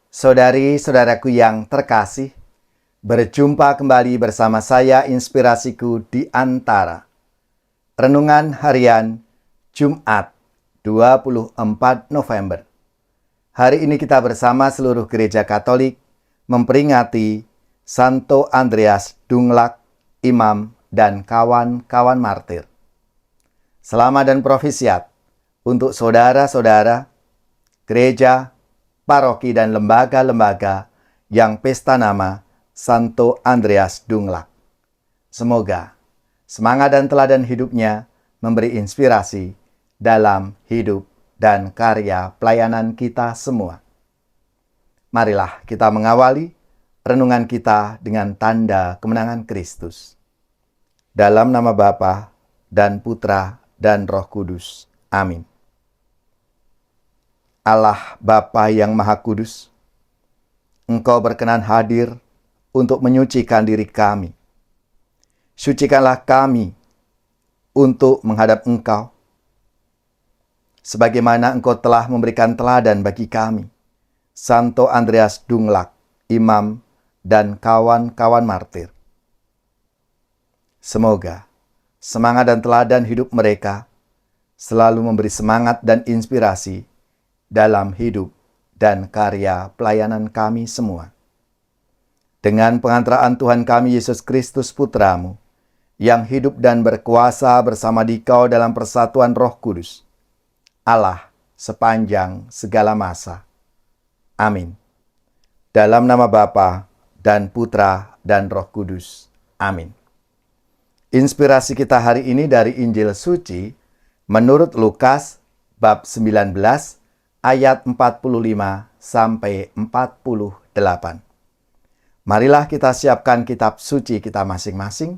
Saudari-saudaraku yang terkasih, berjumpa kembali bersama saya Inspirasiku di Antara. Renungan Harian Jumat 24 November. Hari ini kita bersama seluruh gereja Katolik memperingati Santo Andreas Dunglack, imam dan kawan-kawan martir. Selamat dan profisiat untuk saudara-saudara, gereja, paroki dan lembaga-lembaga yang pesta nama Santo Andreas Dunglack. Semoga semangat dan teladan hidupnya memberi inspirasi dalam hidup dan karya pelayanan kita semua. Marilah kita mengawali renungan kita dengan tanda kemenangan Kristus. Dalam nama Bapa dan Putra dan Roh Kudus. Amin. Allah Bapa yang Maha Kudus, Engkau berkenan hadir untuk menyucikan diri kami. Sucikanlah kami untuk menghadap Engkau, sebagaimana Engkau telah memberikan teladan bagi kami, Santo Andreas Dunglack, imam dan kawan-kawan martir. Semoga semangat dan teladan hidup mereka selalu memberi semangat dan inspirasi dalam hidup dan karya pelayanan kami semua. Dengan pengantaraan Tuhan kami Yesus Kristus Putra-Mu, yang hidup dan berkuasa bersama Dikau dalam persatuan Roh Kudus, Allah sepanjang segala masa. Amin. Dalam nama Bapa dan Putra dan Roh Kudus. Amin. Inspirasi kita hari ini dari Injil Suci menurut Lukas bab 19 ayat 45 sampai 48. Marilah kita siapkan kitab suci kita masing-masing.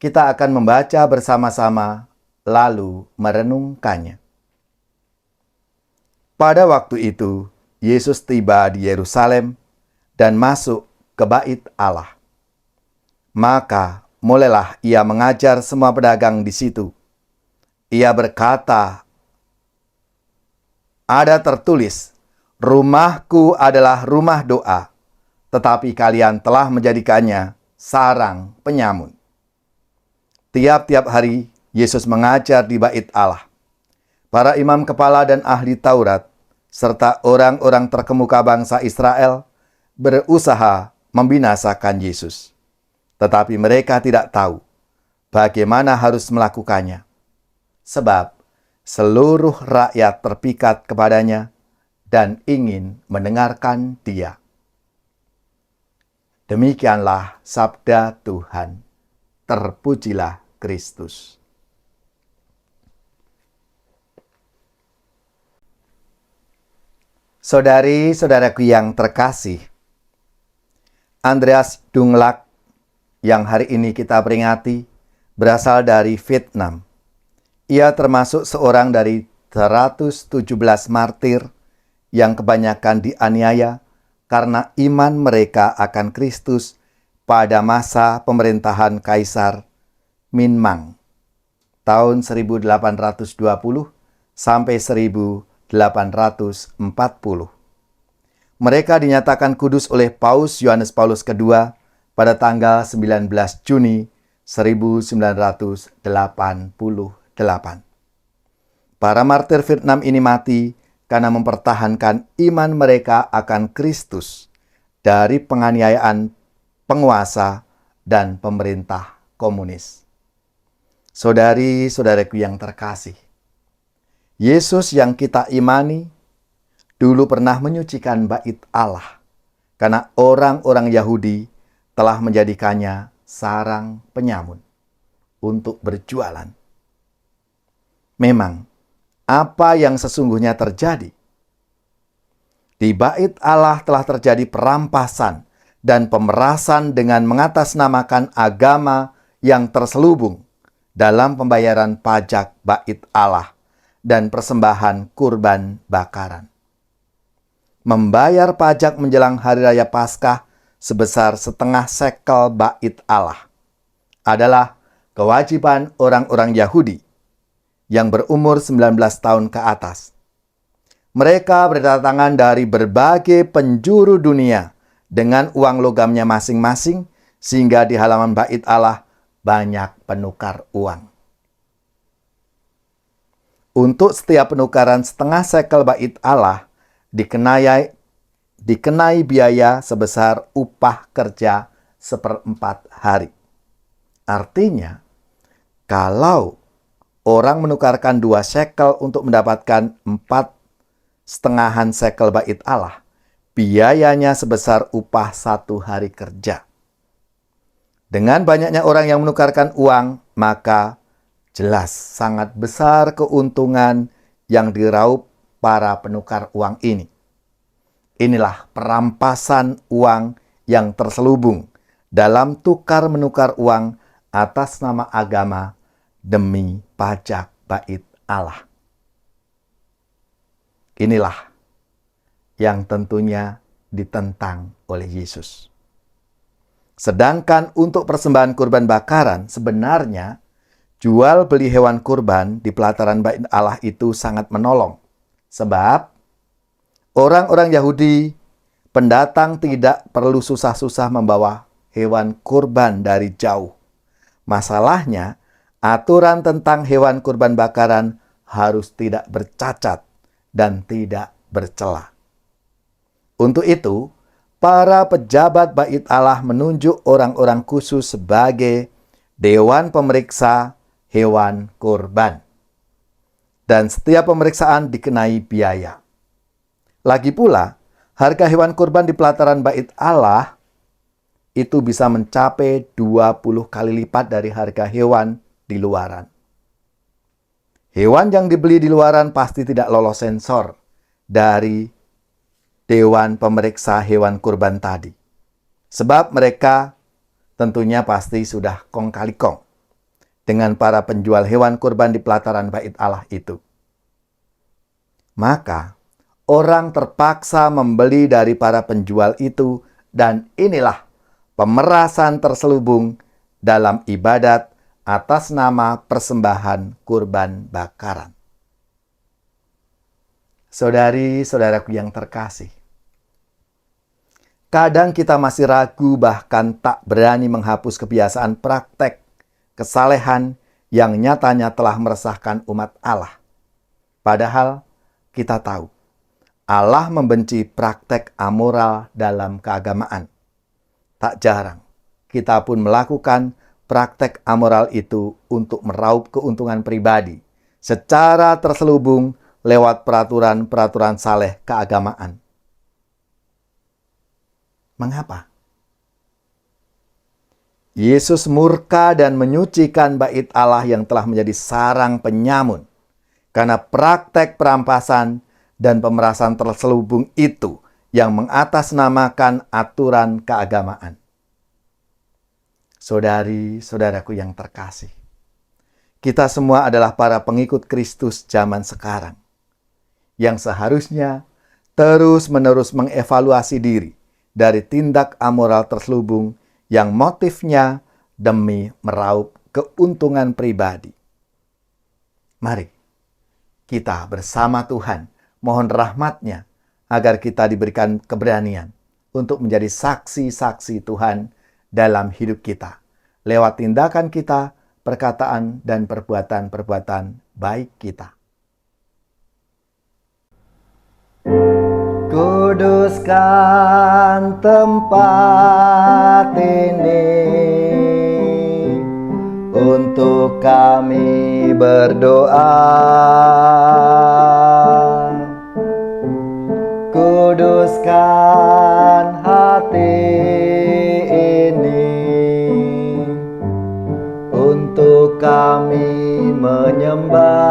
Kita akan membaca bersama-sama lalu merenungkannya. Pada waktu itu, Yesus tiba di Yerusalem dan masuk ke Bait Allah. Maka mulailah ia mengajar semua pedagang di situ. Ia berkata, "Ada tertulis, rumahku adalah rumah doa, tetapi kalian telah menjadikannya sarang penyamun." Tiap-tiap hari Yesus mengajar di Bait Allah. Para imam kepala dan ahli Taurat, serta orang-orang terkemuka bangsa Israel, berusaha membinasakan Yesus. Tetapi mereka tidak tahu bagaimana harus melakukannya. Sebab seluruh rakyat terpikat kepadanya dan ingin mendengarkan Dia. Demikianlah sabda Tuhan. Terpujilah Kristus. Saudari-saudaraku yang terkasih, Andreas Dunglack yang hari ini kita peringati berasal dari Vietnam. Ia termasuk seorang dari 117 martir yang kebanyakan dianiaya karena iman mereka akan Kristus pada masa pemerintahan Kaisar Minh Mang tahun 1820 sampai 1840. Mereka dinyatakan kudus oleh Paus Yohanes Paulus II pada tanggal 19 Juni 1988. Para martir Vietnam ini mati karena mempertahankan iman mereka akan Kristus dari penganiayaan penguasa dan pemerintah komunis. Saudari-saudaraku yang terkasih, Yesus yang kita imani dulu pernah menyucikan Bait Allah karena orang-orang Yahudi telah menjadikannya sarang penyamun untuk berjualan. Memang, apa yang sesungguhnya terjadi? Di Bait Allah telah terjadi perampasan dan pemerasan dengan mengatasnamakan agama yang terselubung dalam pembayaran pajak Bait Allah dan persembahan kurban bakaran. Membayar pajak menjelang Hari Raya Paskah sebesar setengah sekel Bait Allah adalah kewajiban orang-orang Yahudi yang berumur 19 tahun ke atas. Mereka berdatangan dari berbagai penjuru dunia dengan uang logamnya masing-masing, sehingga di halaman bait Allah banyak penukar uang. Untuk setiap penukaran setengah sekel bait Allah dikenai biaya sebesar upah kerja 1/4 hari. Artinya, kalau orang menukarkan 2 shekel untuk mendapatkan 4,5 shekel bait Allah, biayanya sebesar upah 1 hari kerja. Dengan banyaknya orang yang menukarkan uang, maka jelas sangat besar keuntungan yang diraup para penukar uang ini. Inilah perampasan uang yang terselubung dalam tukar-menukar uang atas nama agama demi pajak bait Allah. Inilah yang tentunya ditentang oleh Yesus. Sedangkan untuk persembahan kurban bakaran, sebenarnya jual beli hewan kurban di pelataran bait Allah itu sangat menolong. Sebab orang-orang Yahudi pendatang tidak perlu susah-susah membawa hewan kurban dari jauh. Masalahnya, aturan tentang hewan kurban bakaran harus tidak bercacat dan tidak bercela. Untuk itu, para pejabat bait Allah menunjuk orang-orang khusus sebagai dewan pemeriksa hewan kurban. Dan setiap pemeriksaan dikenai biaya. Lagi pula, harga hewan kurban di pelataran bait Allah itu bisa mencapai 20 kali lipat dari harga hewan di luaran. Hewan yang dibeli di luaran pasti tidak lolos sensor dari dewan pemeriksa hewan kurban tadi. Sebab mereka tentunya pasti sudah kong kali kong dengan para penjual hewan kurban di pelataran bait Allah itu. Maka orang terpaksa membeli dari para penjual itu, dan inilah pemerasan terselubung dalam ibadat atas nama persembahan kurban bakaran. Saudari-saudaraku yang terkasih, kadang kita masih ragu bahkan tak berani menghapus kebiasaan praktek kesalehan yang nyatanya telah meresahkan umat Allah. Padahal kita tahu Allah membenci praktek amoral dalam keagamaan. Tak jarang kita pun melakukan praktek amoral itu untuk meraup keuntungan pribadi secara terselubung lewat peraturan-peraturan saleh keagamaan. Mengapa? Yesus murka dan menyucikan bait Allah yang telah menjadi sarang penyamun karena praktek perampasan dan pemerasan terselubung itu yang mengatasnamakan aturan keagamaan. Saudari-saudaraku yang terkasih, kita semua adalah para pengikut Kristus zaman sekarang yang seharusnya terus-menerus mengevaluasi diri dari tindak amoral terselubung yang motifnya demi meraup keuntungan pribadi. Mari kita bersama Tuhan mohon rahmat-Nya agar kita diberikan keberanian untuk menjadi saksi-saksi Tuhan dalam hidup kita, lewat tindakan kita, perkataan, dan perbuatan-perbuatan baik kita. Kuduskan tempat ini untuk kami berdoa. Kuduskan hati ini untuk kami menyembah.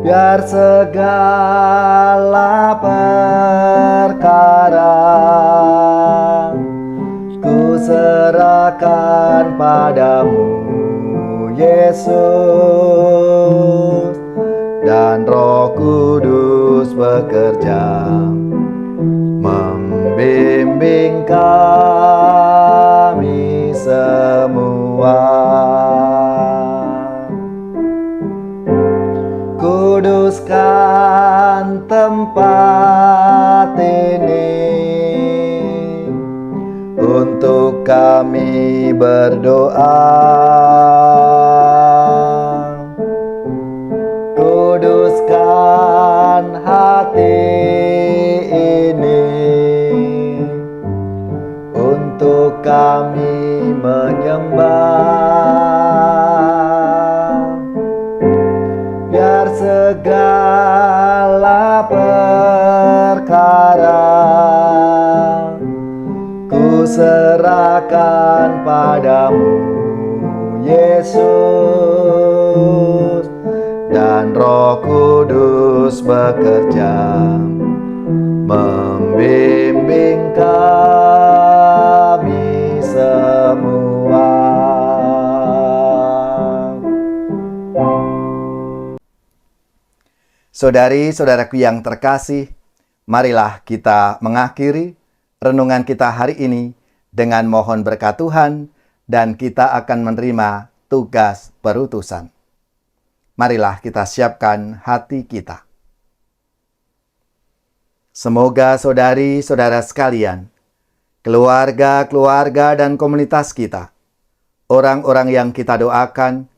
Biar segala perkara ku serahkan padamu, Yesus, dan Roh Kudus bekerja membimbing kami semua. Kuduskan tempat ini untuk kami berdoa. Kuduskan hati ini untuk kami menyembah. Biar segala perkara ku serahkan padamu, Yesus, dan Roh Kudus bekerja membimbing kami semua. Saudari-saudaraku yang terkasih, marilah kita mengakhiri renungan kita hari ini dengan mohon berkat Tuhan, dan kita akan menerima tugas perutusan. Marilah kita siapkan hati kita. Semoga saudari-saudara sekalian, keluarga-keluarga dan komunitas kita, orang-orang yang kita doakan,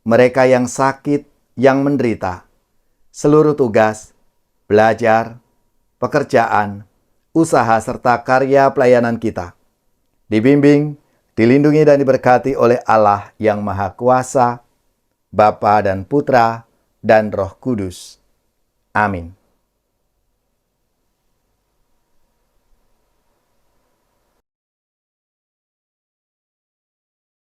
mereka yang sakit, yang menderita, seluruh tugas, belajar, pekerjaan, usaha serta karya pelayanan kita dibimbing, dilindungi dan diberkati oleh Allah yang Maha Kuasa, Bapa dan Putra dan Roh Kudus. Amin.